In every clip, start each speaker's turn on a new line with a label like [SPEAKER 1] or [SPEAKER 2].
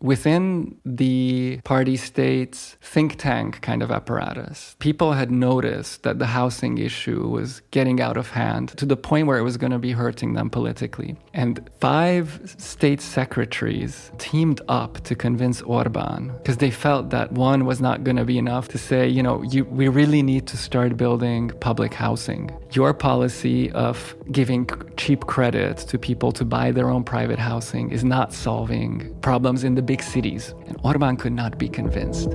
[SPEAKER 1] within the party state's think tank kind of apparatus, people had noticed that the housing issue was getting out of hand to the point where it was going to be hurting them politically. And 5 state secretaries teamed up to convince Orbán, because they felt that one was not going to be enough to say, we really need to start building public housing. Your policy of giving cheap credit to people to buy their own private housing is not solving problems in the big cities. And Orbán could not be convinced.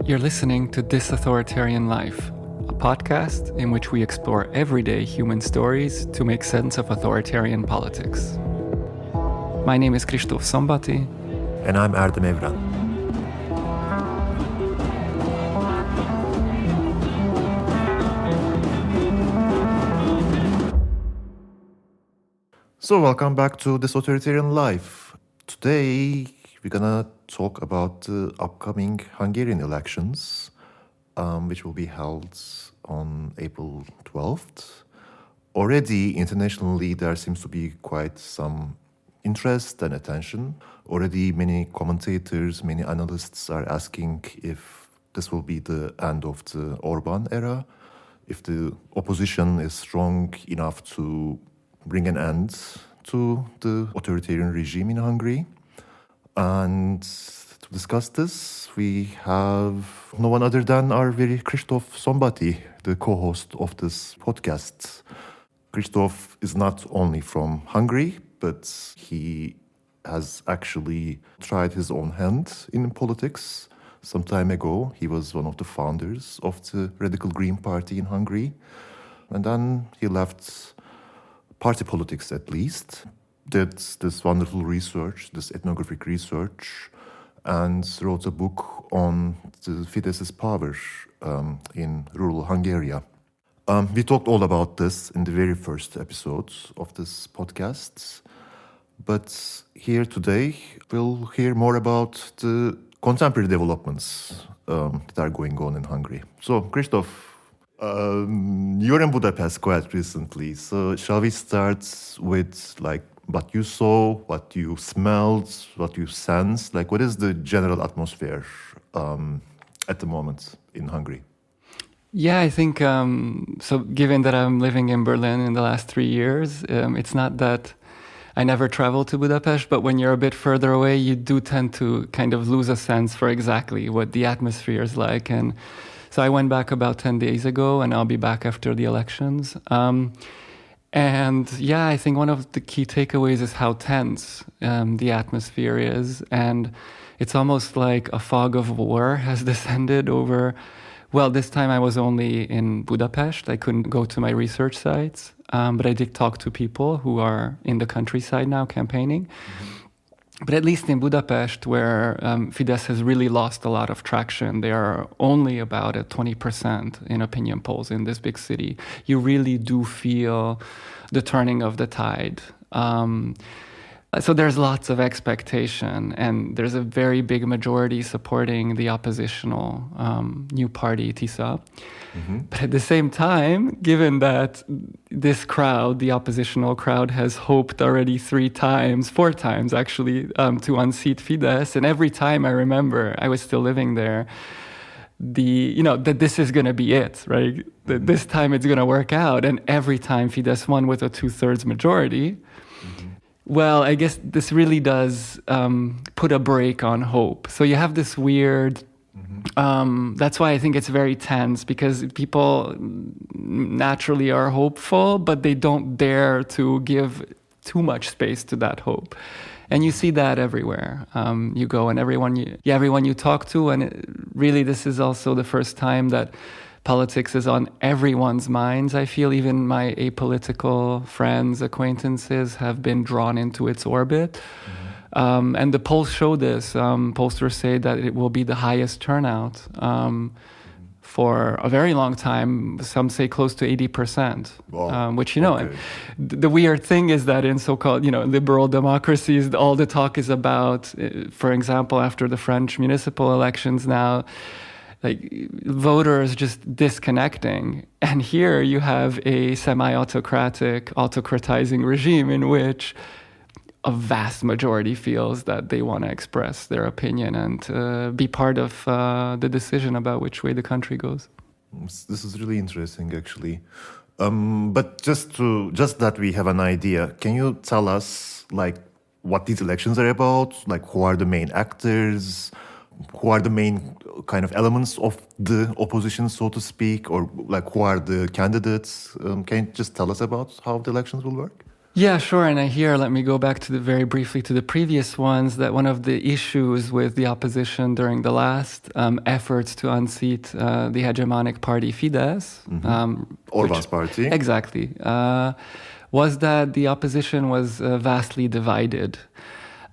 [SPEAKER 1] You're listening to This Authoritarian Life, a podcast in which we explore everyday human stories to make sense of authoritarian politics. My name is Kristóf Szombati.
[SPEAKER 2] And I'm Erdem Evren. So welcome back to This Authoritarian Life. Today we're gonna talk about the upcoming Hungarian elections, which will be held on April 12th. Already internationally there seems to be quite some interest and attention. Already many commentators, many analysts are asking if this will be the end of the Orbán era, if the opposition is strong enough to bring an end to the authoritarian regime in Hungary. And to discuss this, we have no one other than our very Kristóf Szombati, the co-host of this podcast. Kristóf is not only from Hungary, but he has actually tried his own hand in politics. Some time ago, he was one of the founders of the Radical Green Party in Hungary. And then he left party politics, at least, did this wonderful research, this ethnographic research, and wrote a book on the Fidesz's power in rural Hungary. We talked all about this in the very first episode of this podcast, but here today we'll hear more about the contemporary developments that are going on in Hungary. So, Kristóf, you're in Budapest quite recently, so shall we start with what you saw, what you smelled, what you sensed? What is the general atmosphere at the moment in Hungary?
[SPEAKER 1] Yeah, I think, so given that I'm living in Berlin in the last 3 years, it's not that I never travel to Budapest, but when you're a bit further away, you do tend to kind of lose a sense for exactly what the atmosphere is like. And so I went back about 10 days ago, and I'll be back after the elections. And yeah, I think one of the key takeaways is how tense the atmosphere is. And it's almost like a fog of war has descended over. Well, this time I was only in Budapest. I couldn't go to my research sites, but I did talk to people who are in the countryside now campaigning. Mm-hmm. But at least in Budapest, where Fidesz has really lost a lot of traction, they are only about at 20% in opinion polls in this big city. You really do feel the turning of the tide. So there's lots of expectation, and there's a very big majority supporting the oppositional new party, TISA. Mm-hmm. But at the same time, given that this crowd, the oppositional crowd, has hoped already 4 times actually, to unseat Fidesz, and every time I remember, I was still living there, that this is going to be it, right? That this time it's going to work out, and every time Fidesz won with a 2/3 majority. Mm-hmm. Well, I guess this really does put a brake on hope. So you have this weird. That's why I think it's very tense, because people naturally are hopeful, but they don't dare to give too much space to that hope. And you see that everywhere. You go and everyone you talk to, and really this is also the first time that politics is on everyone's minds. I feel even my apolitical friends, acquaintances have been drawn into its orbit. Mm-hmm. And the polls show this. Pollsters say that it will be the highest turnout for a very long time. Some say close to 80%, wow. Which, okay. The weird thing is that in so-called, liberal democracies, all the talk is about, for example, after the French municipal elections now, voters just disconnecting. And here you have a semi-autocratic, autocratizing regime in which a vast majority feels that they want to express their opinion and be part of the decision about which way the country goes.
[SPEAKER 2] This is really interesting, actually. But just that we have an idea, can you tell us, like, what these elections are about? Like, who are the main actors? Who are the main kind of elements of the opposition, so to speak? Or, like, who are the candidates? Can you just tell us about how the elections will work?
[SPEAKER 1] Yeah, sure. And let me go back to very briefly to the previous ones, that one of the issues with the opposition during the last efforts to unseat the hegemonic party Fidesz,
[SPEAKER 2] Orbán's party.
[SPEAKER 1] Exactly. Was that the opposition was vastly divided.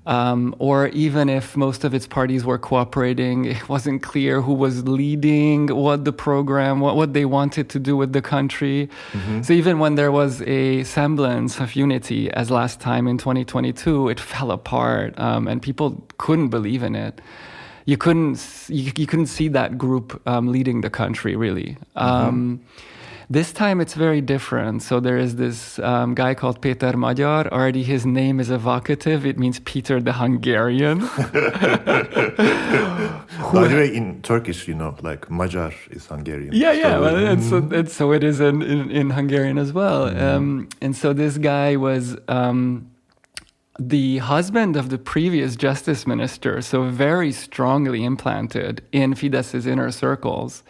[SPEAKER 1] Or even if most of its parties were cooperating, it wasn't clear who was leading, what the program, what they wanted to do with the country. So even when there was a semblance of unity, as last time in 2022, it fell apart, and people couldn't believe in it. You couldn't see that group leading the country, really. This time it's very different. So there is this guy called Péter Magyar. Already his name is evocative. It means Peter the Hungarian.
[SPEAKER 2] By the way, in Turkish, like Magyar is Hungarian.
[SPEAKER 1] Yeah. Well, and so it is in Hungarian as well. And so this guy was the husband of the previous justice minister, so very strongly implanted in Fidesz's inner circles,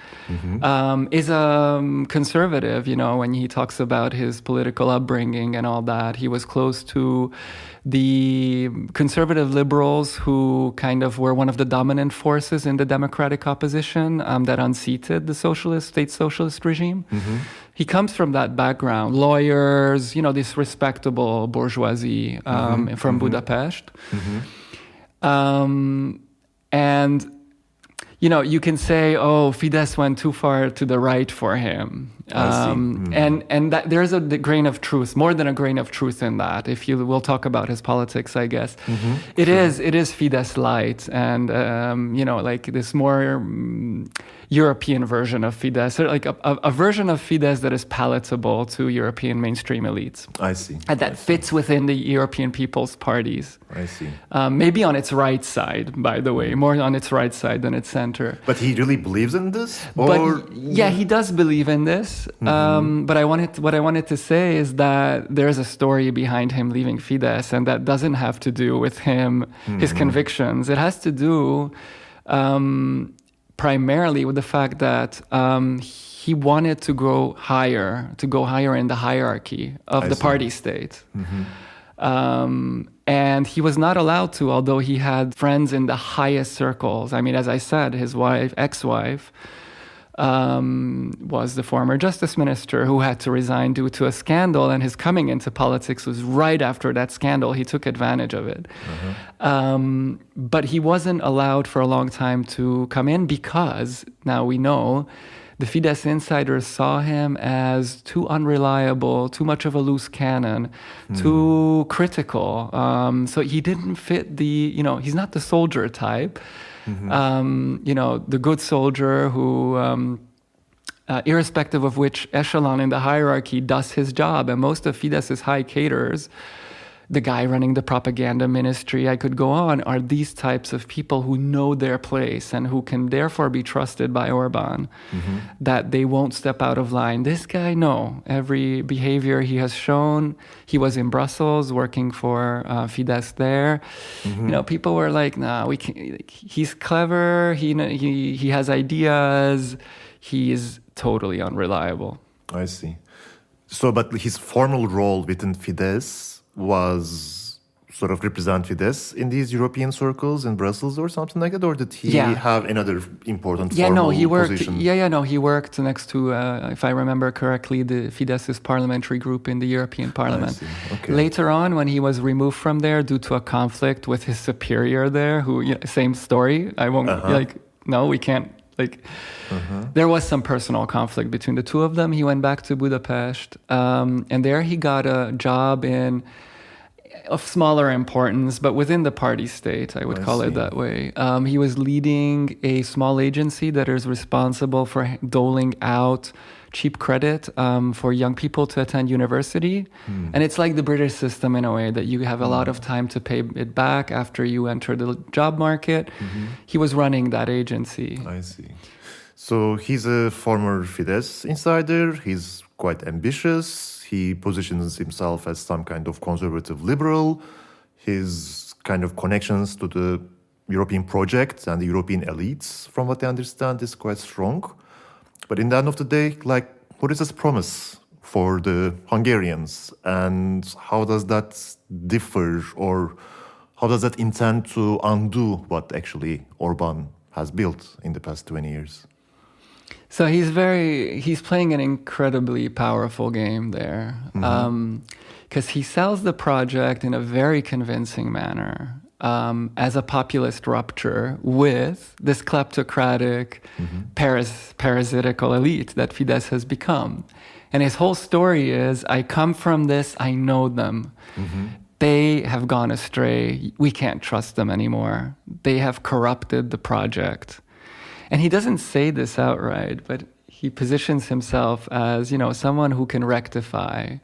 [SPEAKER 1] is a conservative, when he talks about his political upbringing and all that. He was close to the conservative liberals who kind of were one of the dominant forces in the democratic opposition that unseated the state socialist regime. He comes from that background, lawyers, this respectable bourgeoisie from Budapest. And, you can say, Fidesz went too far to the right for him. And that there's a grain of truth, more than a grain of truth in that. We'll talk about his politics, I guess. It is Fidesz light, and like this more European version of Fidesz, like a version of Fidesz that is palatable to European mainstream elites.
[SPEAKER 2] I see.
[SPEAKER 1] And that fits within the European people's parties.
[SPEAKER 2] I see.
[SPEAKER 1] Maybe on its right side, by the way, more on its right side than its center.
[SPEAKER 2] But he really believes in this?
[SPEAKER 1] Yeah, he does believe in this. But what I wanted to say is that there's a story behind him leaving Fidesz, and that doesn't have to do with his convictions. It has to do primarily with the fact that he wanted to go higher in the hierarchy of the party state. And he was not allowed to, although he had friends in the highest circles. I mean, as I said, his ex-wife, was the former justice minister who had to resign due to a scandal, and his coming into politics was right after that scandal. He took advantage of it. But he wasn't allowed for a long time to come in because, now we know, the Fidesz insiders saw him as too unreliable, too much of a loose cannon, too critical. So he didn't fit he's not the soldier type. The good soldier who, irrespective of which echelon in the hierarchy, does his job. And most of Fidesz's high cadres, the guy running the propaganda ministry, I could go on, are these types of people who know their place and who can therefore be trusted by Orbán, that they won't step out of line. This guy, no. Every behavior he has shown, he was in Brussels working for Fidesz there. People were like, nah, we can't. He's clever, he has ideas, he is totally unreliable.
[SPEAKER 2] I see. So, but his formal role within Fidesz was sort of represent Fidesz in these European circles in Brussels or something like that, or did he have another important formal position?
[SPEAKER 1] He worked next to, if I remember correctly, the Fidesz's parliamentary group in the European Parliament.
[SPEAKER 2] Okay.
[SPEAKER 1] Later on, when he was removed from there due to a conflict with his superior there, who, same story, I won't, no, we can't, there was some personal conflict between the two of them. He went back to Budapest, and there he got a job of smaller importance, but within the party state, I would call it that way. He was leading a small agency that is responsible for doling out cheap credit for young people to attend university. And it's like the British system in a way that you have a lot of time to pay it back after you enter the job market. He was running that agency.
[SPEAKER 2] I see. So he's a former Fidesz insider. He's quite ambitious. He positions himself as some kind of conservative liberal. His kind of connections to the European project and the European elites, from what I understand, is quite strong. But in the end of the day, like, what is his promise for the Hungarians? And how does that differ, or how does that intend to undo what actually Orbán has built in the past 20 years?
[SPEAKER 1] So he's playing an incredibly powerful game there, because he sells the project in a very convincing manner as a populist rupture with this kleptocratic, parasitical elite that Fidesz has become. And his whole story is, I come from this, I know them. They have gone astray. We can't trust them anymore. They have corrupted the project. And he doesn't say this outright, but he positions himself as, someone who can rectify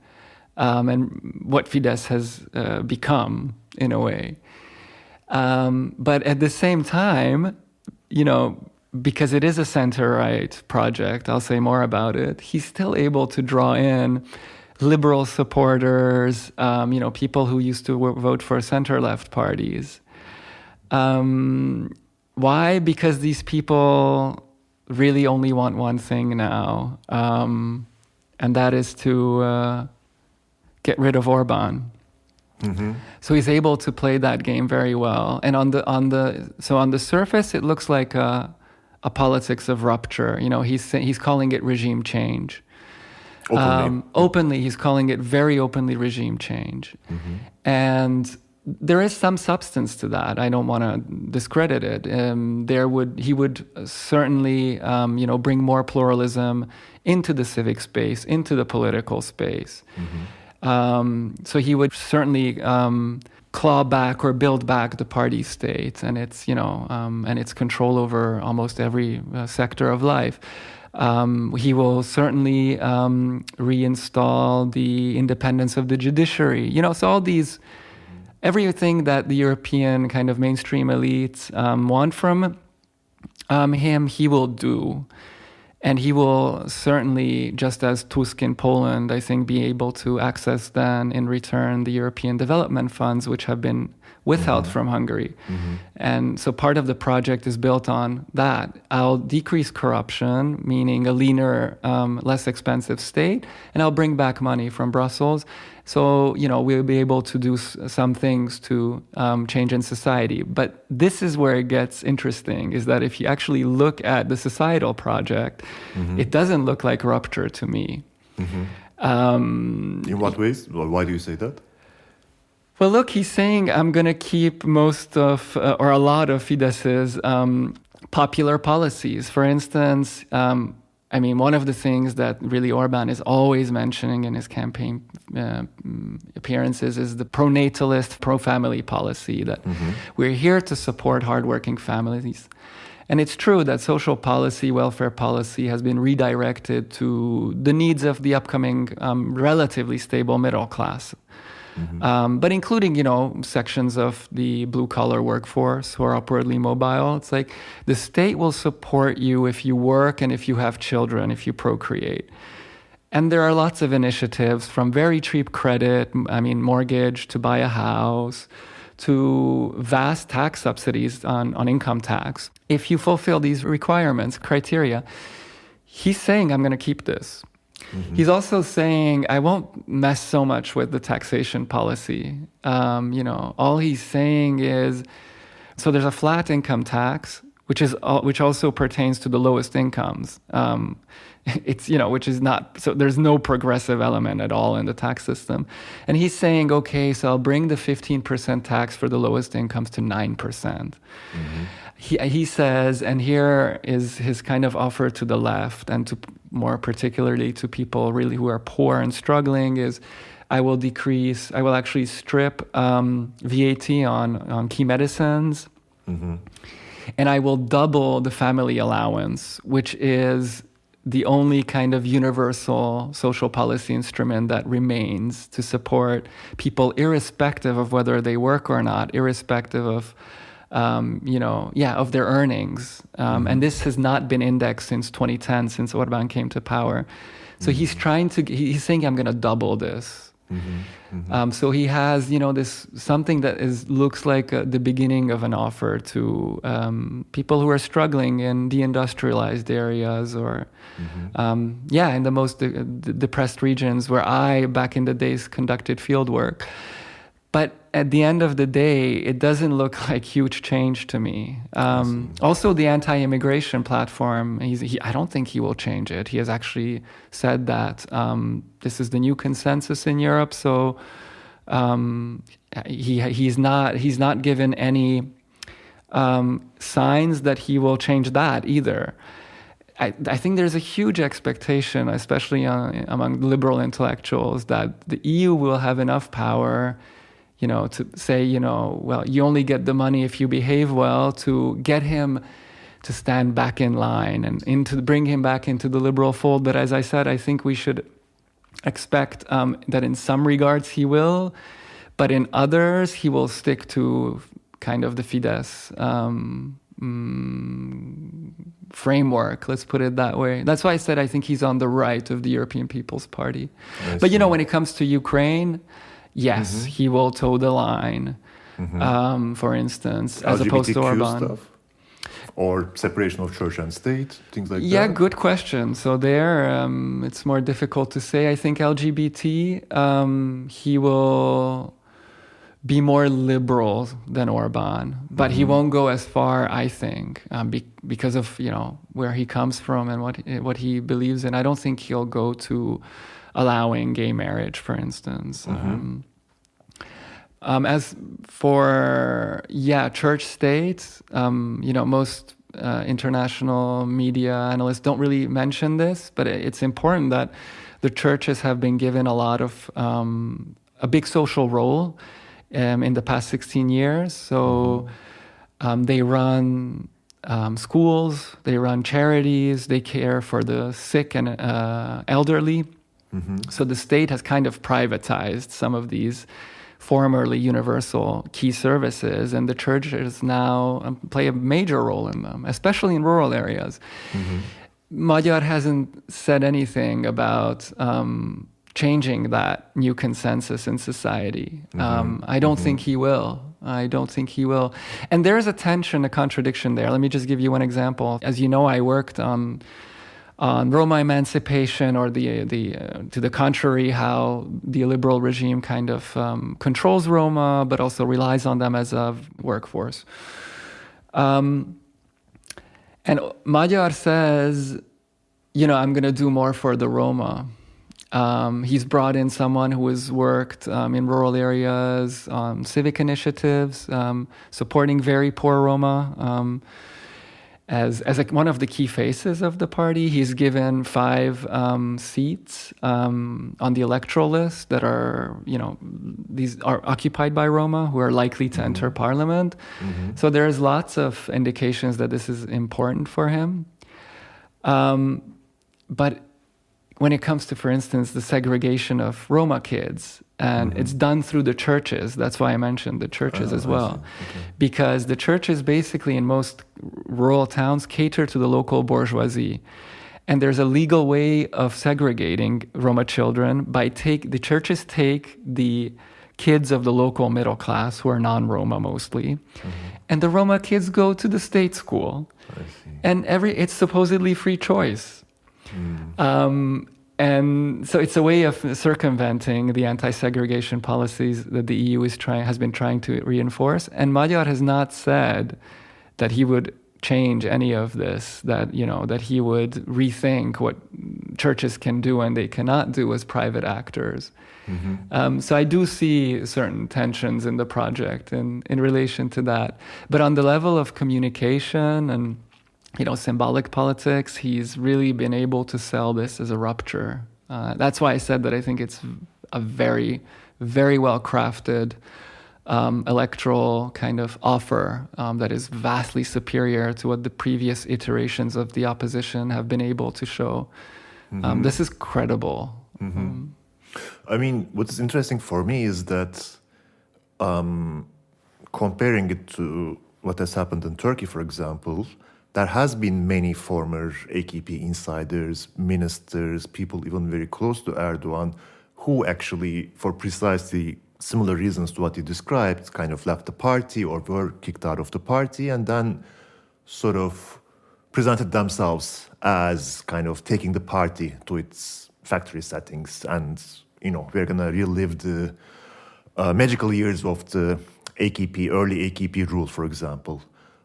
[SPEAKER 1] and what Fidesz has become in a way. But at the same time, because it is a center-right project, I'll say more about it, he's still able to draw in liberal supporters, people who used to vote for center-left parties. Why? Because these people really only want one thing now, and that is to get rid of Orbán. So he's able to play that game very well. And on the surface, it looks like a politics of rupture. He's calling it regime change. Openly, he's calling it very openly regime change, and there is some substance to that. I don't want to discredit it. He would certainly, bring more pluralism into the civic space, into the political space. So he would certainly claw back or build back the party state and its, and its control over almost every sector of life. He will certainly reinstall the independence of the judiciary. So all these. Everything that the European kind of mainstream elites want from him, he will do. And he will certainly, just as Tusk in Poland, I think, be able to access then in return the European development funds, which have been withheld from Hungary. And so part of the project is built on that. I'll decrease corruption, meaning a leaner, less expensive state, and I'll bring back money from Brussels. So, we'll be able to do some things to change in society. But this is where it gets interesting, is that if you actually look at the societal project, it doesn't look like rupture to me.
[SPEAKER 2] In what ways? Why do you say that?
[SPEAKER 1] Well, look, he's saying I'm going to keep most of, or a lot of Fidesz's popular policies. For instance, one of the things that really Orbán is always mentioning in his campaign appearances is the pro-natalist, pro-family policy, that we're here to support hardworking families. And it's true that social policy, welfare policy has been redirected to the needs of the upcoming relatively stable middle class. But including, sections of the blue-collar workforce who are upwardly mobile. It's like the state will support you if you work and if you have children, if you procreate. And there are lots of initiatives from very cheap credit, mortgage to buy a house, to vast tax subsidies on income tax. If you fulfill these requirements, criteria, he's saying, I'm going to keep this. He's also saying, I won't mess so much with the taxation policy. All he's saying is, so there's a flat income tax, which also pertains to the lowest incomes. Which is not, so there's no progressive element at all in the tax system. And he's saying, okay, so I'll bring the 15% tax for the lowest incomes to 9%. He says, and here is his kind of offer to the left, and to more particularly to people really who are poor and struggling, is I will actually strip VAT on key medicines, and I will double the family allowance, which is the only kind of universal social policy instrument that remains to support people irrespective of whether they work or not, irrespective of of their earnings. And this has not been indexed since 2010, since Orbán came to power. So he's saying, I'm going to double this. So he has, this something that looks like the beginning of an offer to people who are struggling in deindustrialized areas or, in the most depressed regions where I, back in the days, conducted field work. But at the end of the day, it doesn't look like huge change to me. Also, the anti-immigration platform, I don't think he will change it. He has actually said that this is the new consensus in Europe. So he's not given any signs that he will change that either. I think there's a huge expectation, especially among liberal intellectuals, that the EU will have enough power to say, well, you only get the money if you behave well, to get him to stand back in line and to bring him back into the liberal fold. But as I said, I think we should expect that in some regards he will, but in others he will stick to kind of the Fidesz framework, let's put it that way. That's why I said I think he's on the right of the European People's Party. But when it comes to Ukraine, yes, he will toe the line, for instance, as opposed to Orbán.
[SPEAKER 2] Stuff? Or separation of church and state, things like that?
[SPEAKER 1] Yeah, good question. So there, it's more difficult to say. I think LGBT, he will be more liberal than Orbán, but he won't go as far, I think, because of where he comes from and what he believes in. I don't think he'll go to allowing gay marriage, for instance. As for church state, most international media analysts don't really mention this, but it's important that the churches have been given a lot of a big social role in the past 16 years. So they run schools, they run charities, they care for the sick and elderly. So the state has kind of privatized some of these formerly universal key services, and the churches now play a major role in them, especially in rural areas. Magyar hasn't said anything about changing that new consensus in society. I don't think he will. And there is a tension, a contradiction there. Let me just give you one example. As you know, I worked on Roma emancipation, or to the contrary, how the liberal regime kind of controls Roma, but also relies on them as a workforce. And Magyar says, I'm going to do more for the Roma. He's brought in someone who has worked in rural areas on civic initiatives, supporting very poor Roma. As one of the key faces of the party, he's given 5 seats on the electoral list that are, these are occupied by Roma who are likely to enter parliament. So there's lots of indications that this is important for him. But when it comes to, for instance, the segregation of Roma kids, and it's done through the churches. That's why I mentioned the churches as well. Okay. Because the churches basically in most rural towns cater to the local bourgeoisie. And there's a legal way of segregating Roma children the churches take the kids of the local middle class who are non-Roma mostly. And the Roma kids go to the state school. I see. And it's supposedly free choice. And so it's a way of circumventing the anti-segregation policies that the EU has been trying to reinforce. And Magyar has not said that he would change any of this, that he would rethink what churches can do and they cannot do as private actors. So I do see certain tensions in the project in relation to that. But on the level of communication and symbolic politics, he's really been able to sell this as a rupture. That's why I said that I think it's a very, very well crafted electoral kind of offer that is vastly superior to what the previous iterations of the opposition have been able to show. This is credible.
[SPEAKER 2] I mean, what's interesting for me is that comparing it to what has happened in Turkey, for example, there has been many former AKP insiders, ministers, people even very close to Erdogan, who actually, for precisely similar reasons to what you described, kind of left the party or were kicked out of the party and then sort of presented themselves as kind of taking the party to its factory settings. And, you know, we're going to relive the magical years of the AKP, early AKP rule, for example.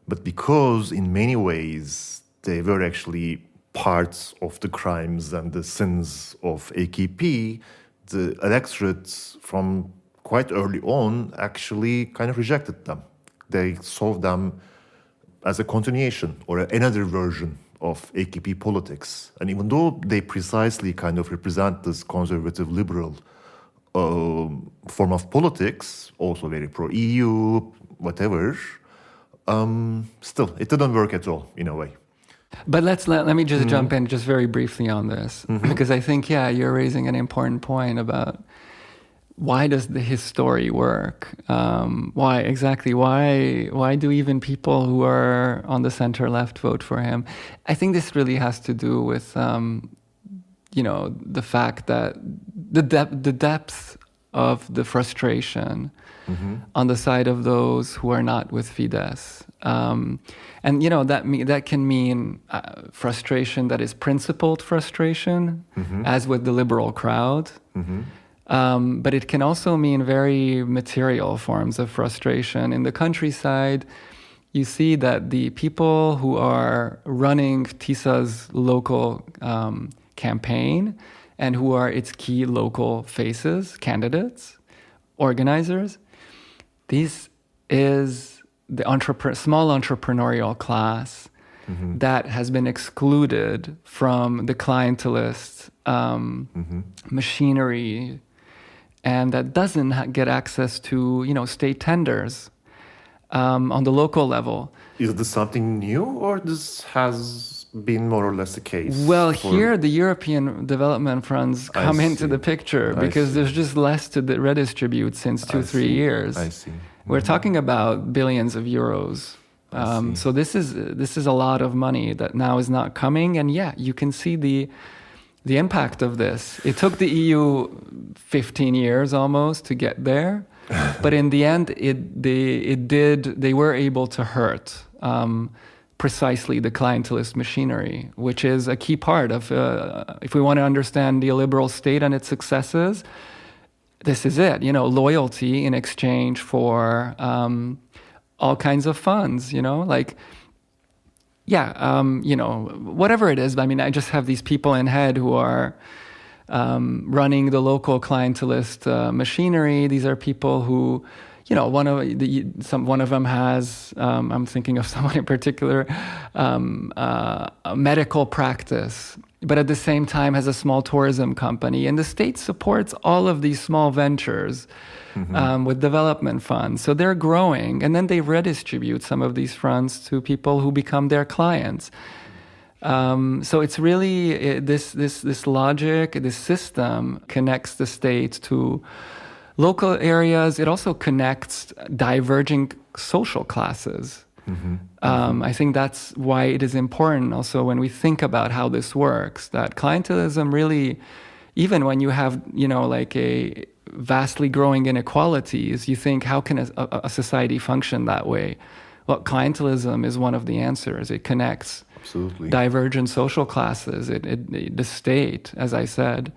[SPEAKER 2] But because in many ways they were actually parts of the crimes and the sins of AKP, the electorate from quite early on actually kind of rejected them. They saw them as a continuation or another version of AKP politics. And even though they precisely kind of represent this conservative liberal form of politics, also very pro-EU, whatever, still, it didn't work at all in a way.
[SPEAKER 1] But let me just jump in just very briefly on this, because I think, you're raising an important point about why does his story work? Why do even people who are on the center-left vote for him? I think this really has to do with, the fact that the depth of the frustration on the side of those who are not with Fidesz. And, that can mean frustration that is principled frustration, as with the liberal crowd. But it can also mean very material forms of frustration. In the countryside, you see that the people who are running TISA's local campaign and who are its key local faces, candidates, organizers, this is the small entrepreneurial class that has been excluded from the clientelist machinery, and that doesn't get access to, state tenders on the local level.
[SPEAKER 2] Is this something new, or this has been more or less the case?
[SPEAKER 1] Well, here the European development funds come into the picture because there's just less to redistribute since 2-3 years.
[SPEAKER 2] I see.
[SPEAKER 1] We're talking about billions of euros. So this is a lot of money that now is not coming, and you can see the impact of this. It took the EU 15 years almost to get there, but in the end, they were able to hurt precisely the clientelist machinery, which is a key part of, if we want to understand the illiberal state and its successes, this is it, loyalty in exchange for all kinds of funds, whatever it is. I mean, I just have these people in head who are running the local clientelist machinery. These are people who, one of them has, I'm thinking of someone in particular, a medical practice, but at the same time has a small tourism company. And the state supports all of these small ventures with development funds. So they're growing, and then they redistribute some of these funds to people who become their clients. So it's really this logic, this system connects the state to local areas. It also connects diverging social classes. I think that's why it is important also when we think about how this works, that clientelism really, even when you have, like a vastly growing inequalities, you think, how can a society function that way? Well, clientelism is one of the answers. It connects divergent social classes, the state, as I said.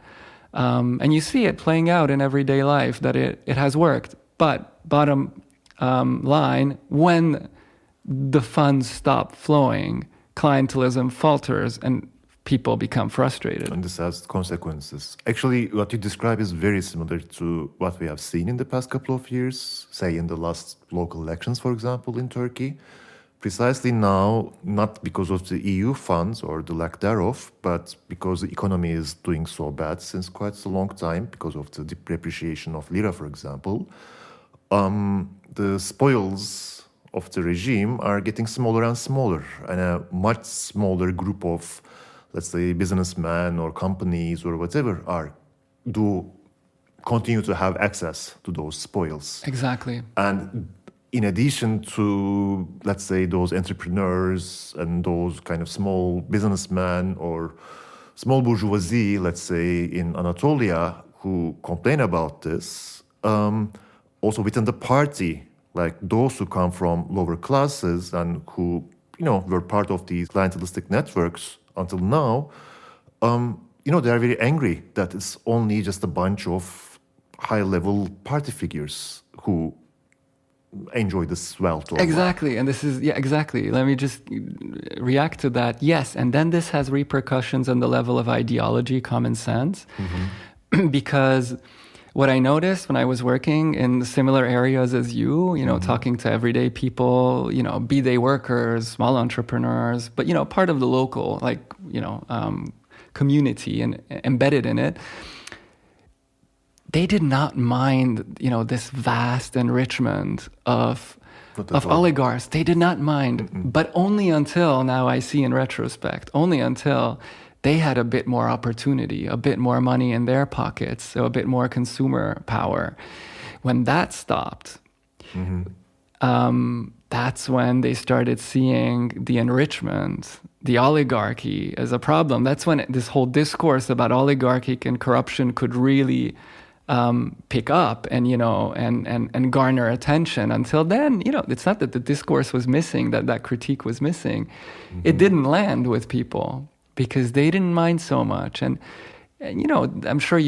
[SPEAKER 1] And you see it playing out in everyday life, that it has worked. But bottom line, when the funds stop flowing, clientelism falters and people become frustrated.
[SPEAKER 2] And this has consequences. Actually, what you describe is very similar to what we have seen in the past couple of years, say in the last local elections, for example, in Turkey. Precisely now, not because of the EU funds or the lack thereof, but because the economy is doing so bad since quite a long time, because of the depreciation of lira, for example. the spoils of the regime are getting smaller and smaller, and a much smaller group of, let's say, businessmen or companies or whatever do continue to have access to those spoils.
[SPEAKER 1] Exactly.
[SPEAKER 2] And in addition to, let's say, those entrepreneurs and those kind of small businessmen or small bourgeoisie, let's say, in Anatolia, who complain about this, also within the party, like those who come from lower classes and who, were part of these clientelistic networks until now, they are very angry that it's only just a bunch of high-level party figures who enjoy this wealth.
[SPEAKER 1] Exactly. And this is, exactly. Let me just react to that. Yes. And then this has repercussions on the level of ideology, common sense, because what I noticed when I was working in similar areas as you, talking to everyday people, be they workers, small entrepreneurs, but, part of the local, community and embedded in it, they did not mind, this vast enrichment of oligarchs. They did not mind, but only until, now I see in retrospect, only until they had a bit more opportunity, a bit more money in their pockets, so a bit more consumer power. When that stopped, that's when they started seeing the enrichment, the oligarchy as a problem. That's when this whole discourse about oligarchy and corruption could really pick up and, and garner attention. Until then, it's not that the discourse was missing, that critique was missing. It didn't land with people because they didn't mind so much. And I'm sure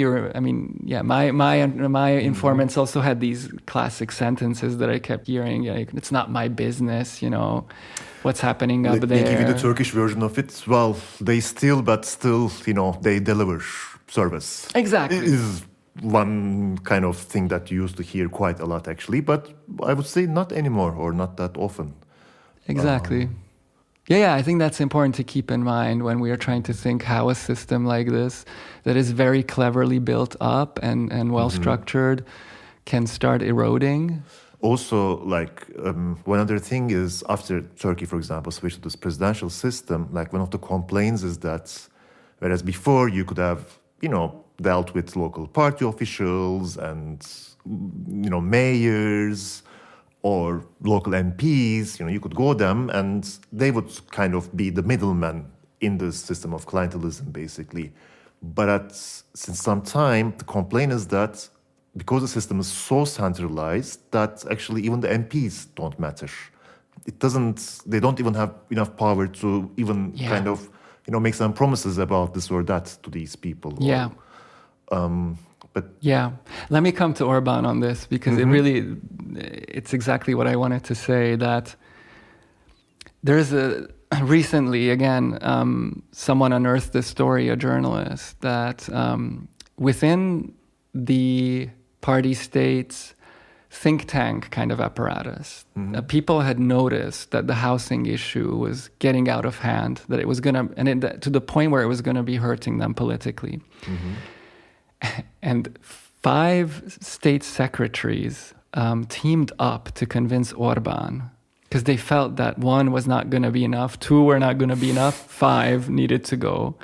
[SPEAKER 1] my informants also had these classic sentences that I kept hearing, like, it's not my business, what's happening up there.
[SPEAKER 2] They give you the Turkish version of it. Well, they steal, but still, they deliver service.
[SPEAKER 1] Exactly.
[SPEAKER 2] It is one kind of thing that you used to hear quite a lot, actually, but I would say not anymore, or not that often.
[SPEAKER 1] Exactly. I think that's important to keep in mind when we are trying to think how a system like this, that is very cleverly built up and well-structured, can start eroding.
[SPEAKER 2] Also, one other thing is, after Turkey, for example, switched to this presidential system, one of the complaints is that, whereas before you could have, dealt with local party officials and, mayors or local MPs, you could go them and they would kind of be the middlemen in the system of clientelism, basically. But since some time, the complaint is that because the system is so centralized that actually even the MPs don't matter. They don't even have enough power to even kind of, make some promises about this or that to these people.
[SPEAKER 1] Yeah. Let me come to Orbán on this, because it's exactly what I wanted to say, that there's recently, again, someone unearthed this story, a journalist, that within the party state's think tank kind of apparatus, people had noticed that the housing issue was getting out of hand, that it was to the point where it was going to be hurting them politically. And 5 state secretaries teamed up to convince Orbán, because they felt that 1 was not going to be enough, 2 were not going to be enough, 5 needed to go,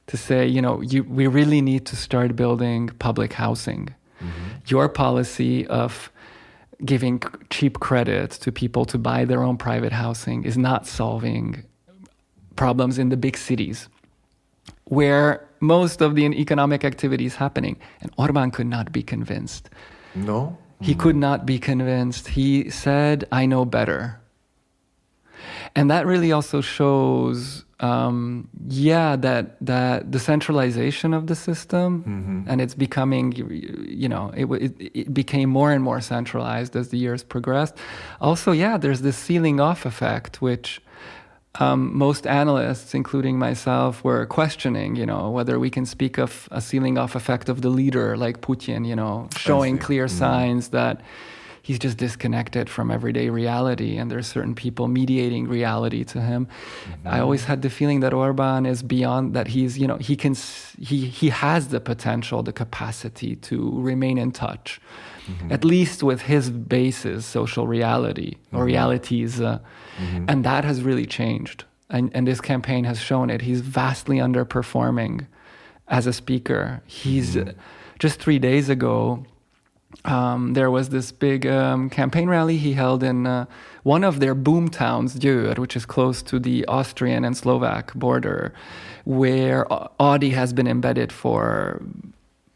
[SPEAKER 1] to say, we really need to start building public housing. Your policy of giving cheap credit to people to buy their own private housing is not solving problems in the big cities, where most of the economic activity is happening. And Orbán could not be convinced.
[SPEAKER 2] No?
[SPEAKER 1] He could not be convinced. He said, I know better. And that really also shows, that the centralization of the system, and it's becoming, it became more and more centralized as the years progressed. Also, there's this sealing off effect, which most analysts, including myself, were questioning, whether we can speak of a sealing off effect of the leader like Putin, showing clear signs that he's just disconnected from everyday reality, and there's certain people mediating reality to him. I always had the feeling that Orbán is beyond that. He's, he has the potential, the capacity to remain in touch, at least with his basis, social reality or realities, and that has really changed. And this campaign has shown it. He's vastly underperforming as a speaker. He's just 3 days ago. There was this big campaign rally he held in one of their boom towns, Győr, which is close to the Austrian and Slovak border, where Audi has been embedded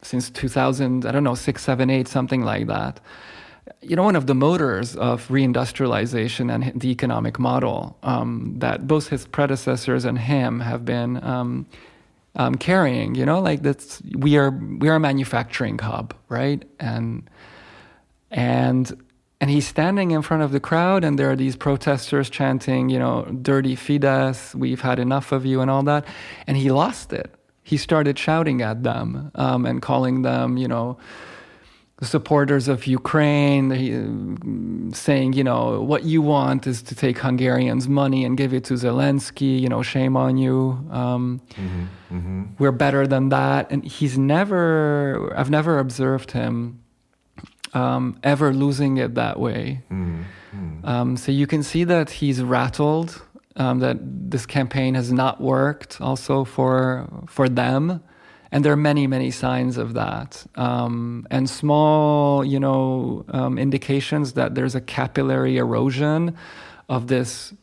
[SPEAKER 1] since 2000, 6, 7, 8, something like that. One of the motors of reindustrialization and the economic model that both his predecessors and him have been carrying, that's we are a manufacturing hub, right? And he's standing in front of the crowd, and there are these protesters chanting, dirty Fidesz, we've had enough of you, and all that. And he lost it. He started shouting at them and calling them, the supporters of Ukraine, saying, what you want is to take Hungarians' money and give it to Zelensky, shame on you. We're better than that. And I've never observed him ever losing it that way. So you can see that he's rattled, that this campaign has not worked also for them. And there are many, many signs of that, and small, indications that there's a capillary erosion of this,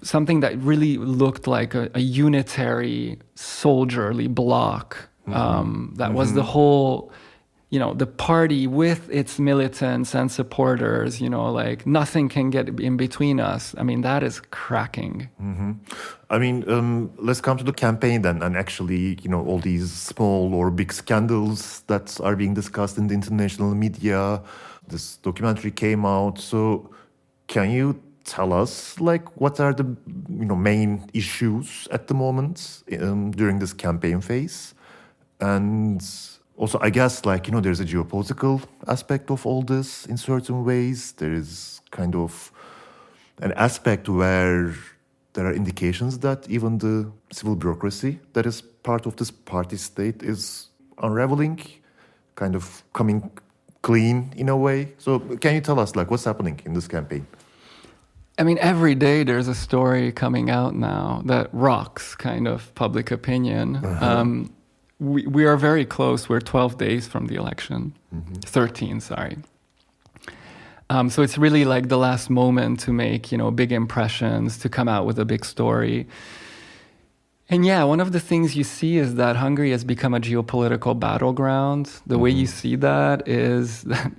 [SPEAKER 1] something that really looked like a unitary soldierly bloc. That was the whole, the party with its militants and supporters. Nothing can get in between us. I mean, that is cracking.
[SPEAKER 2] Let's come to the campaign then, and actually, all these small or big scandals that are being discussed in the international media. This documentary came out. So can you tell us, what are the, main issues at the moment during this campaign phase? And also, I guess, there's a geopolitical aspect of all this in certain ways. There is kind of an aspect where there are indications that even the civil bureaucracy that is part of this party state is unraveling, kind of coming clean in a way. So can you tell us, what's happening in this campaign?
[SPEAKER 1] I mean, every day there's a story coming out now that rocks kind of public opinion. We are very close. We're 12 days from the election. 13, sorry. So it's really like the last moment to make, big impressions, to come out with a big story. And yeah, one of the things you see is that Hungary has become a geopolitical battleground. The way you see that is that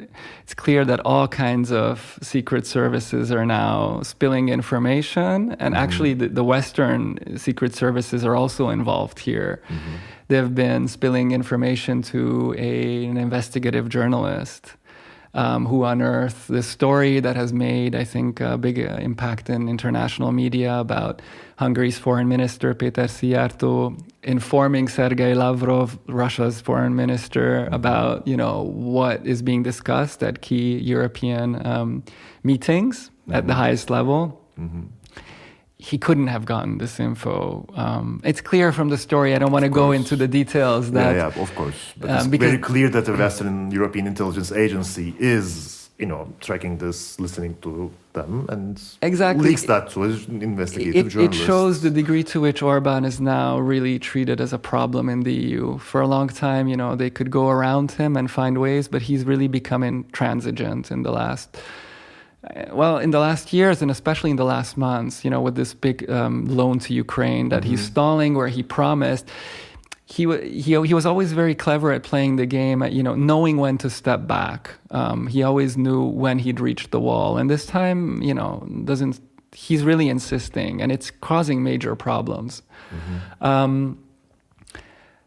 [SPEAKER 1] it's clear that all kinds of secret services are now spilling information. And actually the Western secret services are also involved here. They've been spilling information to an investigative journalist who unearthed this story that has made, I think, a big impact in international media about Hungary's foreign minister, Péter Magyar, informing Sergei Lavrov, Russia's foreign minister, about, what is being discussed at key European meetings at the highest level. He couldn't have gotten this info. It's clear from the story. I don't want to go into the details. That,
[SPEAKER 2] yeah, of course. But it's very clear that the Western European Intelligence Agency is, tracking this, listening to them, and leaks that to an investigative journalist.
[SPEAKER 1] It shows the degree to which Orbán is now really treated as a problem in the EU. For a long time, they could go around him and find ways, but he's really becoming intransigent in the last years, and especially in the last months, with this big loan to Ukraine that he's stalling, where he promised. He was always very clever at playing the game, at, knowing when to step back. He always knew when he'd reached the wall. And this time, he's really insisting, and it's causing major problems.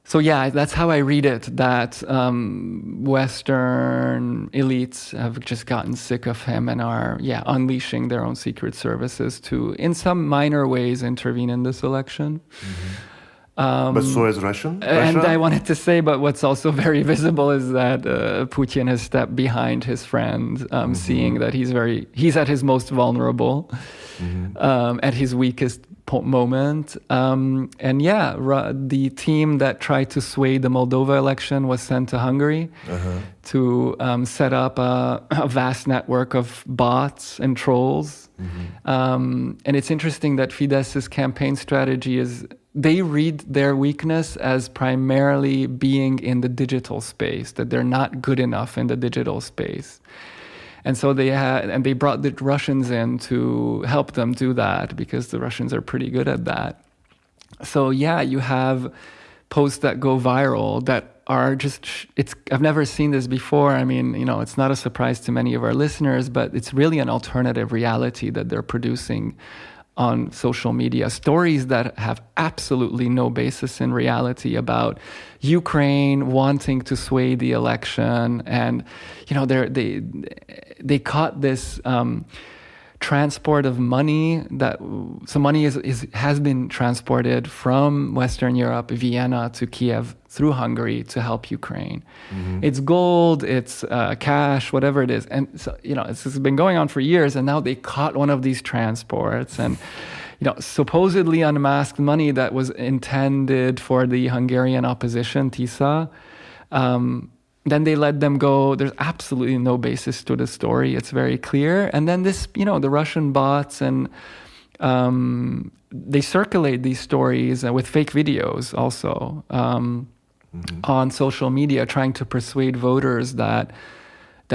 [SPEAKER 1] So yeah, that's how I read it, that Western elites have just gotten sick of him and are, unleashing their own secret services to, in some minor ways, intervene in this election.
[SPEAKER 2] But so is Russia.
[SPEAKER 1] And I wanted to say, but what's also very visible is that Putin has stepped behind his friend, seeing that he's at his most vulnerable, at his weakest moment. The team that tried to sway the Moldova election was sent to Hungary to set up a vast network of bots and trolls. And it's interesting that Fidesz's campaign strategy is they read their weakness as primarily being in the digital space, that they're not good enough in the digital space. And so they brought the Russians in to help them do that because the Russians are pretty good at that. So you have posts that go viral that are just, I've never seen this before. I mean, it's not a surprise to many of our listeners, but it's really an alternative reality that they're producing on social media, stories that have absolutely no basis in reality about Ukraine wanting to sway the election. And, they caught this transport of money money has been transported from Western Europe, Vienna to Kiev through Hungary to help Ukraine. It's gold, it's cash, whatever it is. And so, this has been going on for years, and now they caught one of these transports and, supposedly unmasked money that was intended for the Hungarian opposition, TISA. Then they let them go. There's absolutely no basis to the story. It's very clear. And then the Russian bots and they circulate these stories with fake videos also on social media, trying to persuade voters that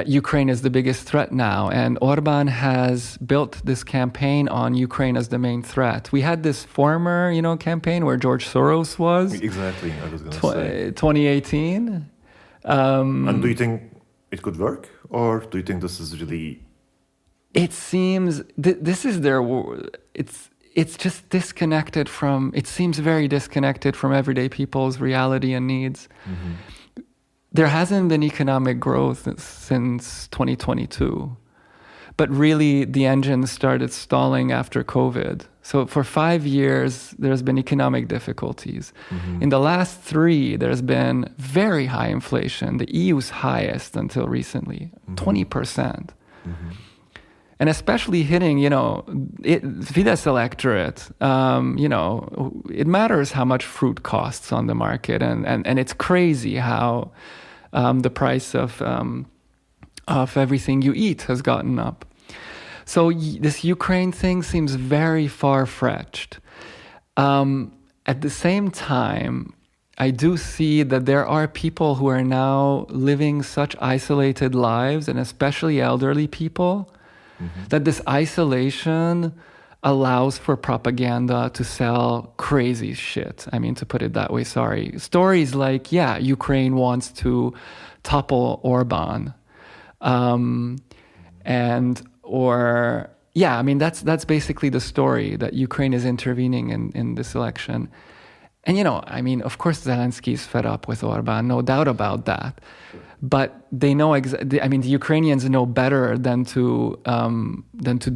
[SPEAKER 1] Ukraine is the biggest threat now. And Orbán has built this campaign on Ukraine as the main threat. We had this former, campaign where George Soros was.
[SPEAKER 2] Exactly, I was going to say.
[SPEAKER 1] 2018.
[SPEAKER 2] And do you think it could work? Or do you think this is really...
[SPEAKER 1] It seems this is their... It's just disconnected from... It seems very disconnected from everyday people's reality and needs. There hasn't been economic growth since 2022. But really, the engine started stalling after COVID. So for 5 years, there's been economic difficulties. In the last 3, there's been very high inflation, the EU's highest until recently, 20%. And especially hitting, Fidesz electorate, it matters how much fruit costs on the market. And it's crazy how the price of everything you eat has gotten up. So this Ukraine thing seems very far-fetched. At the same time, I do see that there are people who are now living such isolated lives, and especially elderly people, that this isolation allows for propaganda to sell crazy shit. I mean, to put it that way, sorry. Stories like, Ukraine wants to topple Orbán. That's basically the story, that Ukraine is intervening in this election. And, of course, Zelensky's fed up with Orbán, no doubt about that. But they know, the Ukrainians know better than to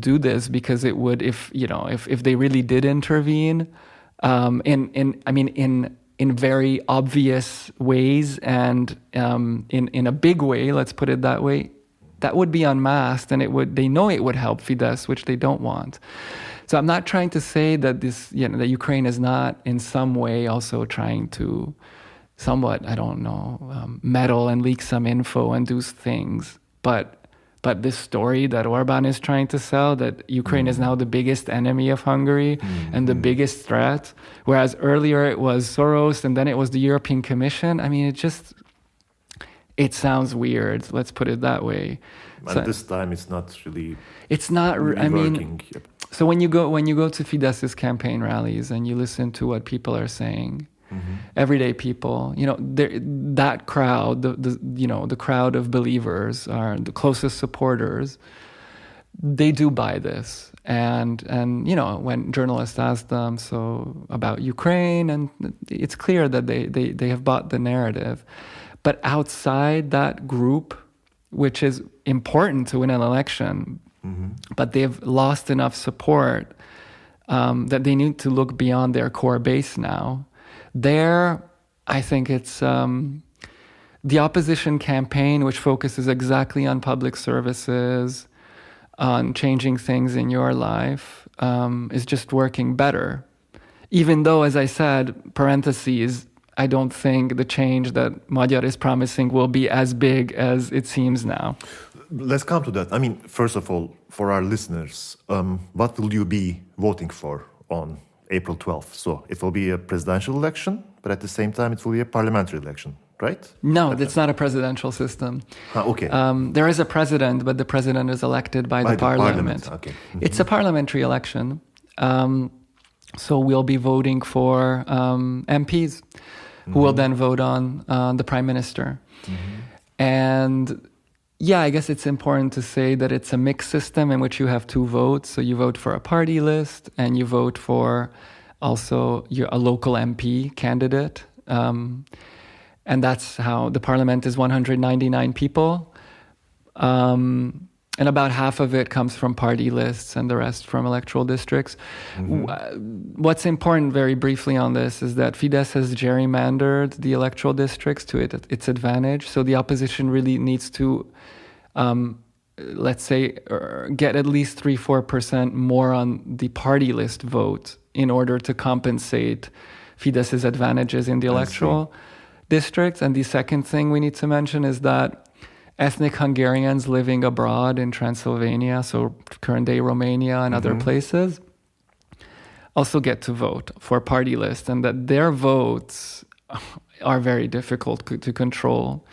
[SPEAKER 1] do this, because it would, if they really did intervene, in very obvious ways and in a big way, let's put it that way, that would be unmasked, and they know it would help Fidesz, which they don't want. So I'm not trying to say that that Ukraine is not in some way also trying to somewhat, meddle and leak some info and do things. But this story that Orbán is trying to sell, that Ukraine is now the biggest enemy of Hungary and the biggest threat, whereas earlier it was Soros and then it was the European Commission. It sounds weird. Let's put it that way.
[SPEAKER 2] And this time it's not really.
[SPEAKER 1] It's not.
[SPEAKER 2] Working.
[SPEAKER 1] So when you go to Fidesz's campaign rallies and you listen to what people are saying, everyday people, that crowd, the crowd of believers are the closest supporters. They do buy this, and when journalists ask them about Ukraine, and it's clear that they have bought the narrative. But outside that group, which is important to win an election, but they've lost enough support that they need to look beyond their core base now. There, I think it's the opposition campaign, which focuses exactly on public services, on changing things in your life, is just working better. Even though, as I said, parentheses, I don't think the change that Magyar is promising will be as big as it seems now.
[SPEAKER 2] Let's come to that. I mean, first of all, for our listeners, what will you be voting for on April 12th? So it will be a presidential election, but at the same time, it will be a parliamentary election, right?
[SPEAKER 1] No, it's not a presidential system.
[SPEAKER 2] Okay.
[SPEAKER 1] There is a president, but the president is elected by the parliament.
[SPEAKER 2] Okay. Mm-hmm.
[SPEAKER 1] It's a parliamentary election. So we'll be voting for MPs who will then vote on the prime minister. And yeah, I guess it's important to say that it's a mixed system in which you have two votes. So you vote for a party list and you vote for also a local MP candidate. And that's how the parliament is 199 people. And about half of it comes from party lists and the rest from electoral districts. What's important, very briefly on this, is that Fidesz has gerrymandered the electoral districts to its advantage. So the opposition really needs to, let's say, get at least 3-4% more on the party list vote in order to compensate Fidesz's advantages in the electoral districts. And the second thing we need to mention is that ethnic Hungarians living abroad in Transylvania, so current-day Romania and other places, also get to vote for party lists, and that their votes are very difficult to control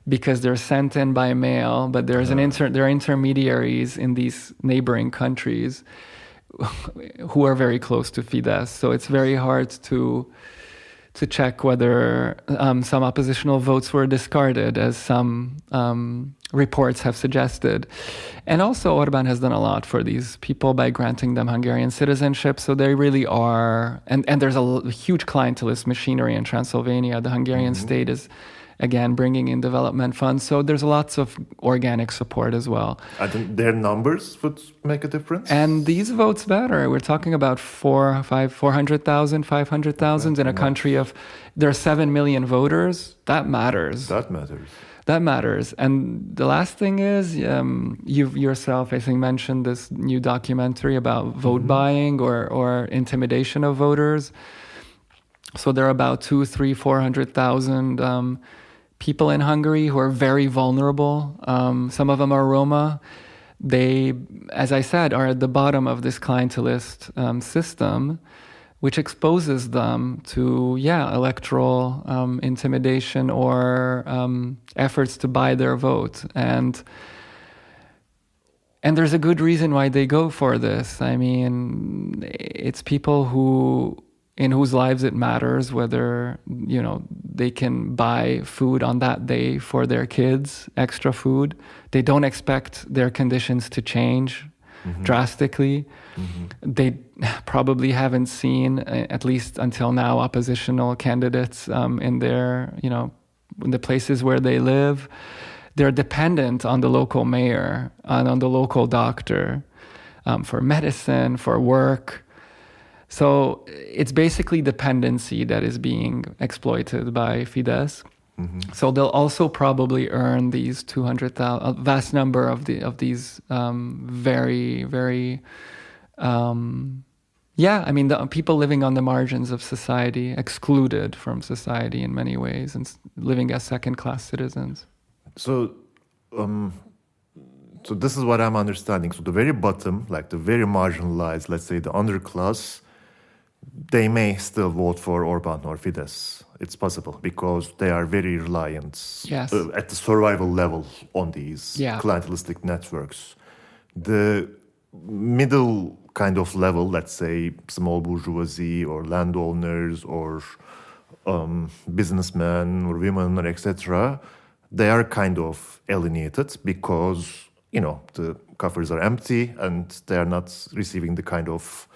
[SPEAKER 1] because they're sent in by mail, but there are intermediaries in these neighboring countries who are very close to Fidesz. So it's very hard to check whether some oppositional votes were discarded, as some reports have suggested. And also Orbán has done a lot for these people by granting them Hungarian citizenship. So they really are, and there's a huge clientelist machinery in Transylvania. The Hungarian state is, again, bringing in development funds. So there's lots of organic support as well.
[SPEAKER 2] I think their numbers would make a difference.
[SPEAKER 1] And these votes matter. We're talking about 400,000, 500,000 in a country of, there are 7 million voters. That matters. That matters. And the last thing is, you've yourself, I think, mentioned this new documentary about vote buying or intimidation of voters. So there are about 200,000, 300,000, 400,000 people in Hungary who are very vulnerable. Some of them are Roma. They, as I said, are at the bottom of this clientelist system, which exposes them to, electoral intimidation or efforts to buy their vote. And there's a good reason why they go for this. I mean, it's people in whose lives it matters whether, they can buy food on that day for their kids, extra food. They don't expect their conditions to change drastically. They probably haven't seen, at least until now, oppositional candidates in their, in the places where they live. They're dependent on the local mayor and on the local doctor for medicine, for work. So it's basically dependency that is being exploited by Fidesz. So they'll also probably earn these 200,000, a vast number of these very, very, the people living on the margins of society, excluded from society in many ways, and living as second-class citizens.
[SPEAKER 2] So this is what I'm understanding. So the very bottom, like the very marginalized, let's say the underclass, they may still vote for Orbán or Fidesz. It's possible because they are very reliant at the survival level on these clientelistic networks. The middle kind of level, let's say small bourgeoisie or landowners or businessmen or women or etc., they are kind of alienated because, the coffers are empty and they are not receiving the kind of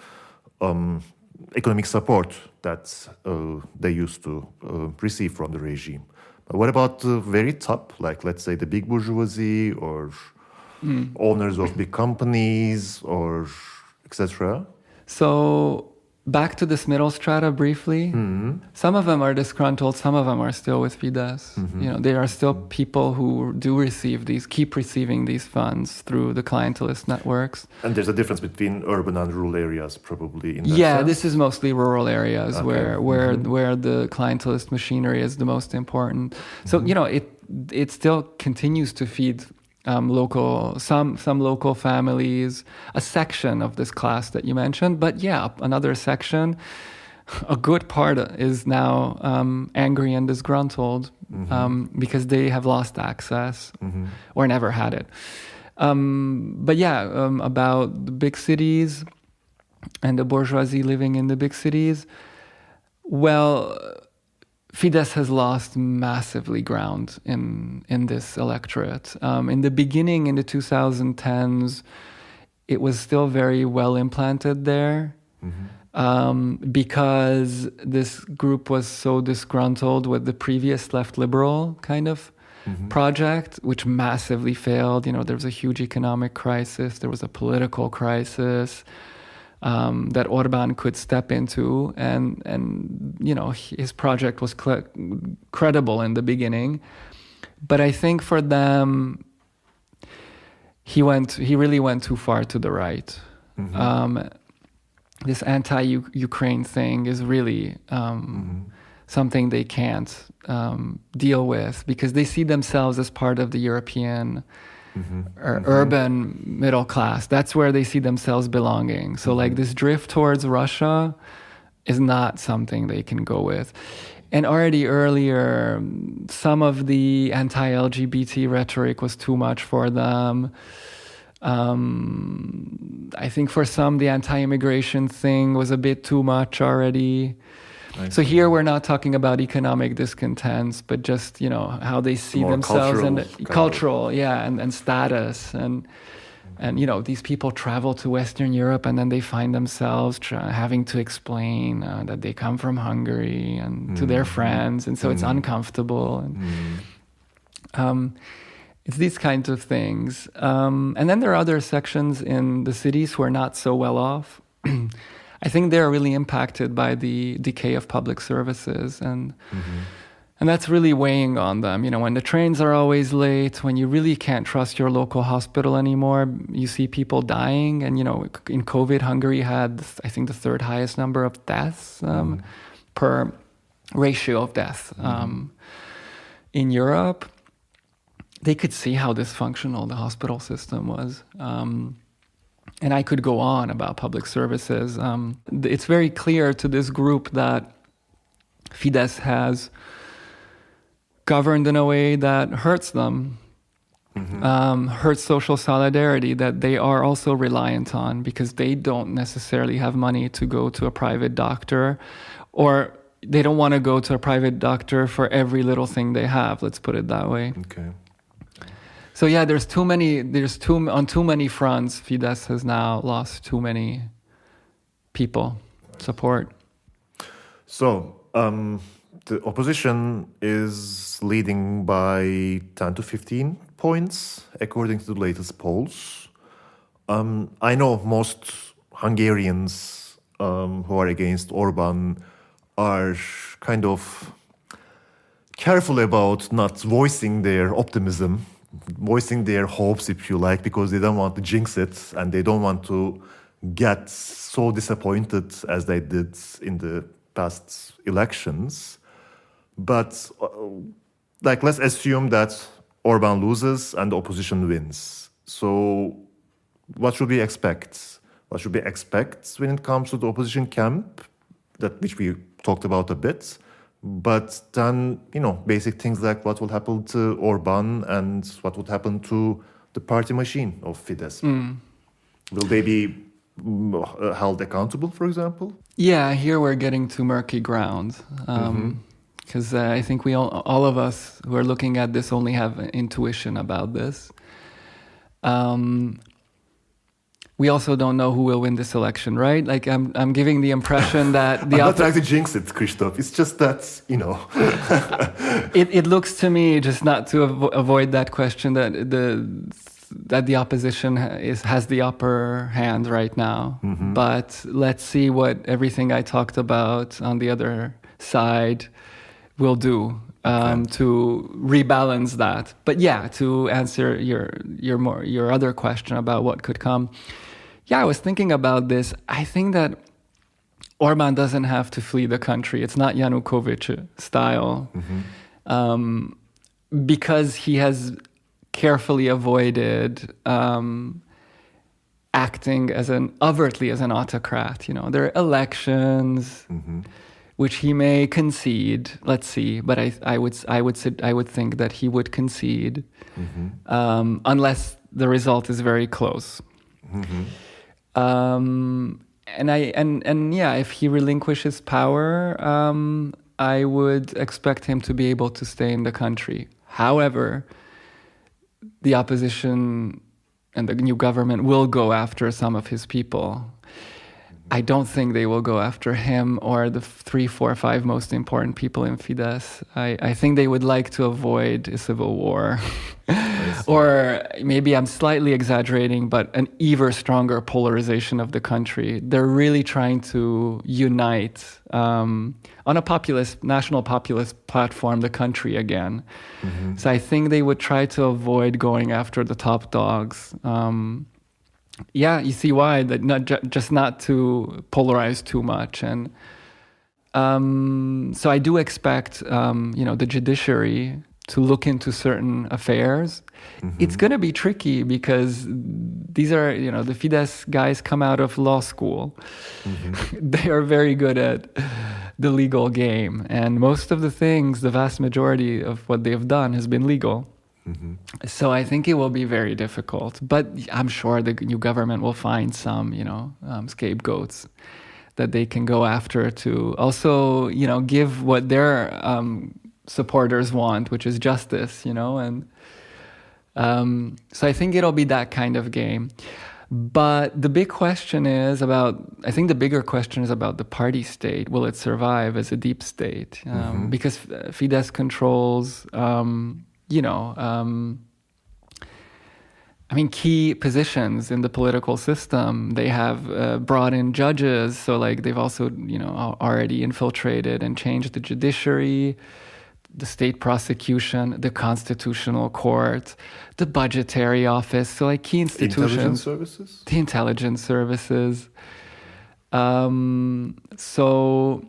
[SPEAKER 2] economic support that they used to receive from the regime. But what about the very top, like let's say the big bourgeoisie or owners of big companies or etc.?
[SPEAKER 1] So back to this middle strata briefly. Some of them are disgruntled. Some of them are still with Fidesz. There are still people who do keep receiving these funds through the clientelist networks.
[SPEAKER 2] And there's a difference between urban and rural areas, probably. In that sense?
[SPEAKER 1] This is mostly rural areas where the clientelist machinery is the most important. So it still continues to feed some local families, a section of this class that you mentioned, but another section, a good part is now angry and disgruntled because they have lost access or never had it. About the big cities and the bourgeoisie living in the big cities, well, Fidesz has lost massively ground in this electorate. In the beginning, in the 2010s, it was still very well implanted there because this group was so disgruntled with the previous left liberal kind of project, which massively failed. There was a huge economic crisis. There was a political crisis that Orbán could step into, and his project was credible in the beginning, but I think for them he really went too far to the right. This anti-Ukraine thing is really something they can't deal with because they see themselves as part of the European urban middle class. That's where they see themselves belonging. So like this drift towards Russia is not something they can go with. And already earlier, some of the anti-LGBT rhetoric was too much for them. I think for some, the anti-immigration thing was a bit too much already. So here we're not talking about economic discontents, but just, how they see themselves and cultural, and status. And these people travel to Western Europe and then they find themselves having to explain that they come from Hungary and to their friends. And so it's uncomfortable. And it's these kinds of things. And then there are other sections in the cities who are not so well off. I think they're really impacted by the decay of public services, and that's really weighing on them. When the trains are always late, when you really can't trust your local hospital anymore, you see people dying. And, in COVID, Hungary had, I think, the third highest number of deaths per ratio of death in Europe. They could see how dysfunctional the hospital system was. And I could go on about public services. It's very clear to this group that Fidesz has governed in a way that hurts them, hurts social solidarity that they are also reliant on because they don't necessarily have money to go to a private doctor, or they don't want to go to a private doctor for every little thing they have. Let's put it that way.
[SPEAKER 2] Okay.
[SPEAKER 1] So on too many fronts, Fidesz has now lost too many people, support.
[SPEAKER 2] So the opposition is leading by 10 to 15 points, according to the latest polls. I know most Hungarians who are against Orbán are kind of careful about not voicing their optimism, voicing their hopes, if you like, because they don't want to jinx it and they don't want to get so disappointed as they did in the past elections. But let's assume that Orbán loses and the opposition wins. So what should we expect? What should we expect when it comes to the opposition camp, which we talked about a bit? But then, basic things like what will happen to Orbán and what would happen to the party machine of Fidesz. Will they be held accountable, for example?
[SPEAKER 1] Yeah, here we're getting to murky ground. Because I think all of us who are looking at this only have intuition about this. We also don't know who will win this election, right? Like I'm giving the impression that
[SPEAKER 2] I'm not trying to jinx it, Kristóf. It's just that,
[SPEAKER 1] it looks to me, just not to avoid that question, that that the opposition has the upper hand right now.
[SPEAKER 2] Mm-hmm.
[SPEAKER 1] But let's see what everything I talked about on the other side will do to rebalance that. But yeah, to answer your other question about what could come. Yeah, I was thinking about this. I think that Orbán doesn't have to flee the country. It's not Yanukovych style.
[SPEAKER 2] Mm-hmm.
[SPEAKER 1] Because he has carefully avoided acting overtly as an autocrat. There are elections,
[SPEAKER 2] Mm-hmm.
[SPEAKER 1] which he may concede. Let's see, but I would think that he would concede,
[SPEAKER 2] Mm-hmm.
[SPEAKER 1] Unless the result is very close.
[SPEAKER 2] Mm-hmm.
[SPEAKER 1] If he relinquishes power, I would expect him to be able to stay in the country. However, the opposition and the new government will go after some of his people. I don't think they will go after him or the 3, 4, 5 most important people in Fidesz. I think they would like to avoid a civil war. Or maybe I'm slightly exaggerating, but an even stronger polarization of the country. They're really trying to unite on a national populist platform, the country again.
[SPEAKER 2] Mm-hmm.
[SPEAKER 1] So I think they would try to avoid going after the top dogs. You see why, that not to polarize too much. And so I do expect, the judiciary to look into certain affairs.
[SPEAKER 2] Mm-hmm.
[SPEAKER 1] It's going to be tricky because these are, the Fidesz guys come out of law school.
[SPEAKER 2] Mm-hmm.
[SPEAKER 1] They are very good at the legal game. And most of the things, the vast majority of what they've done has been legal.
[SPEAKER 2] Mm-hmm.
[SPEAKER 1] So I think it will be very difficult, but I'm sure the new government will find some, scapegoats that they can go after to also, give what their supporters want, which is justice, and so I think it'll be that kind of game. But the big question is I think the bigger question is about the party state. Will it survive as a deep state? Because Fidesz controls key positions in the political system. They have brought in judges, so they've also, already infiltrated and changed the judiciary, the state prosecution, the constitutional court, the budgetary office, so key institutions.
[SPEAKER 2] Intelligence services?
[SPEAKER 1] The intelligence services. So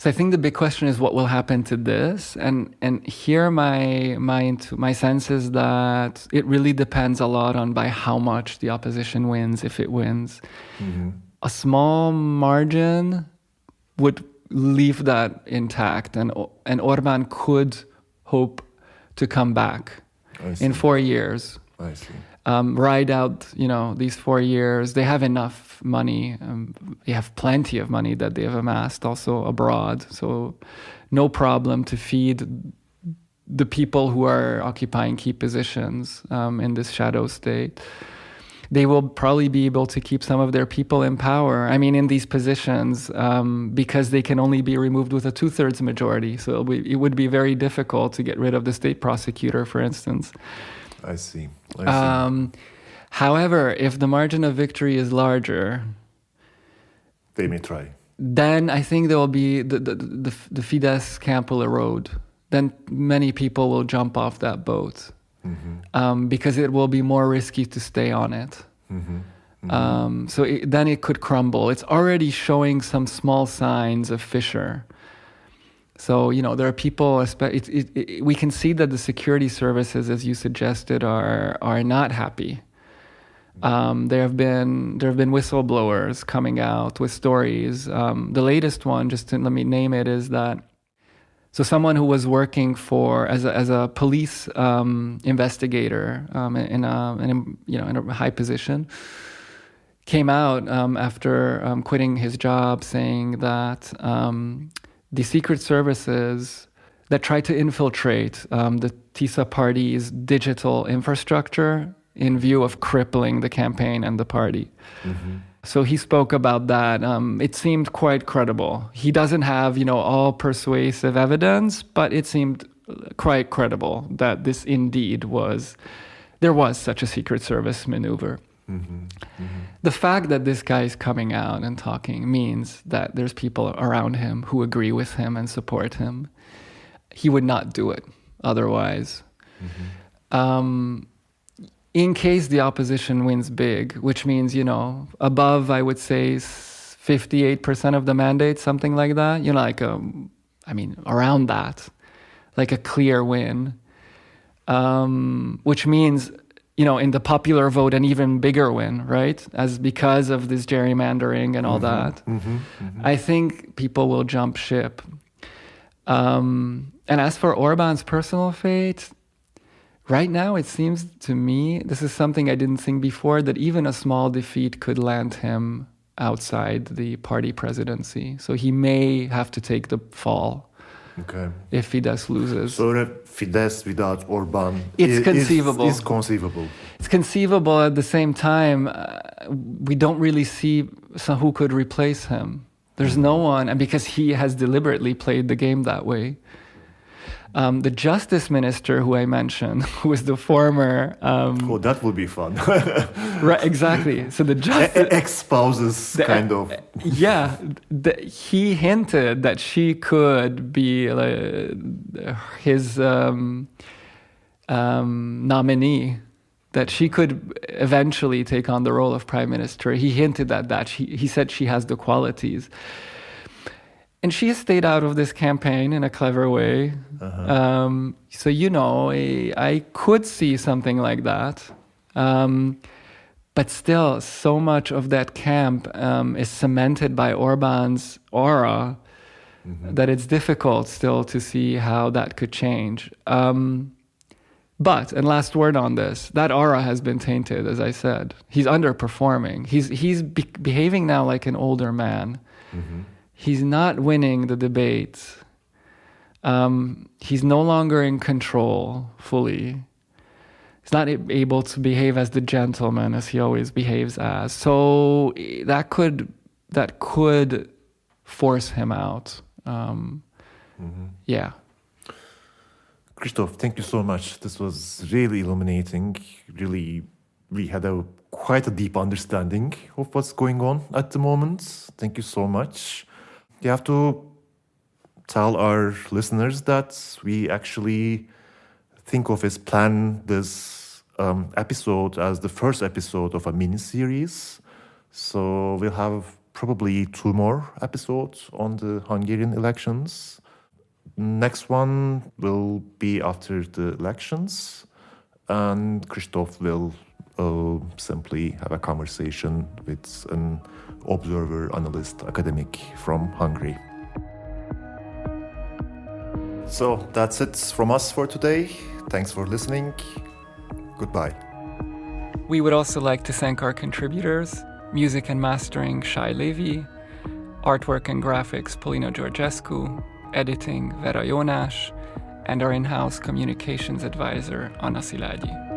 [SPEAKER 1] I think the big question is what will happen to this, and here my sense is that it really depends a lot on by how much the opposition wins, if it wins.
[SPEAKER 2] Mm-hmm.
[SPEAKER 1] A small margin would leave that intact, and Orbán could hope to come back in 4 years.
[SPEAKER 2] I see.
[SPEAKER 1] Ride out, these 4 years. They have enough money. They have plenty of money that they have amassed also abroad. So no problem to feed the people who are occupying key positions in this shadow state. They will probably be able to keep some of their people in power. In these positions, because they can only be removed with a 2/3 majority. So it would be very difficult to get rid of the state prosecutor, for instance.
[SPEAKER 2] I see.
[SPEAKER 1] However, if the margin of victory is larger,
[SPEAKER 2] they may try.
[SPEAKER 1] Then I think there will be the Fidesz camp will erode. Then many people will jump off that boat, because it will be more risky to stay on it.
[SPEAKER 2] Mm-hmm. Mm-hmm.
[SPEAKER 1] So then it could crumble. It's already showing some small signs of fissure. So, there are people, we can see that the security services, as you suggested, are not happy. There have been whistleblowers coming out with stories. The latest one, let me name it, is that someone who was working as a police investigator in a high position came out after quitting his job, saying that the secret services that tried to infiltrate the TISA party's digital infrastructure in view of crippling the campaign and the party. Mm-hmm. So he spoke about that. It seemed quite credible. He doesn't have, all persuasive evidence, but it seemed quite credible that this indeed was there was such a Secret Service maneuver. The fact that this guy is coming out and talking means that there's people around him who agree with him and support him. He would not do it otherwise. In case the opposition wins big, which means, above, I would say, 58% of the mandate, something like that, around that, like a clear win, which means, in the popular vote, an even bigger win, right? Because of this gerrymandering and all that. I think people will jump ship. And as for Orbán's personal fate, right now it seems to me, this is something I didn't think before, that even a small defeat could land him outside the party presidency. So he may have to take the fall. Okay. If Fidesz loses.
[SPEAKER 2] So that Fidesz without Orbán
[SPEAKER 1] is conceivable.
[SPEAKER 2] Is conceivable.
[SPEAKER 1] It's conceivable. At the same time, we don't really see who could replace him. There's no one, and because he has deliberately played the game that way. The justice minister who I mentioned, who is the former...
[SPEAKER 2] that would be fun.
[SPEAKER 1] Right, exactly. So the justice...
[SPEAKER 2] Exposes, kind of.
[SPEAKER 1] Yeah. He hinted that she could be his nominee, that she could eventually take on the role of prime minister. He hinted at that. He said she has the qualities. And she has stayed out of this campaign in a clever way. So, I could see something like that. But still, so much of that camp is cemented by Orbán's aura that it's difficult still to see how that could change. But, and last word on this, that aura has been tainted, as I said. He's underperforming. He's behaving now like an older man. He's not winning the debates. He's no longer in control fully. He's not able to behave as the gentleman as he always behaves as. So that could force him out. Yeah.
[SPEAKER 2] Kristóf, thank you so much. This was really illuminating. Really, we had quite a deep understanding of what's going on at the moment. Thank you so much. You have to tell our listeners that we actually think of plan this episode as the first episode of a mini-series. So we'll have probably 2 more episodes on the Hungarian elections. Next one will be after the elections, and Kristóf will simply have a conversation with an observer, analyst, academic from Hungary. So that's it from us for today. Thanks for listening. Goodbye.
[SPEAKER 1] We would also like to thank our contributors: music and mastering, Shai Levi; artwork and graphics, Polina Georgescu; editing, Vera Jónás; and our in-house communications advisor, Anna Szilágyi.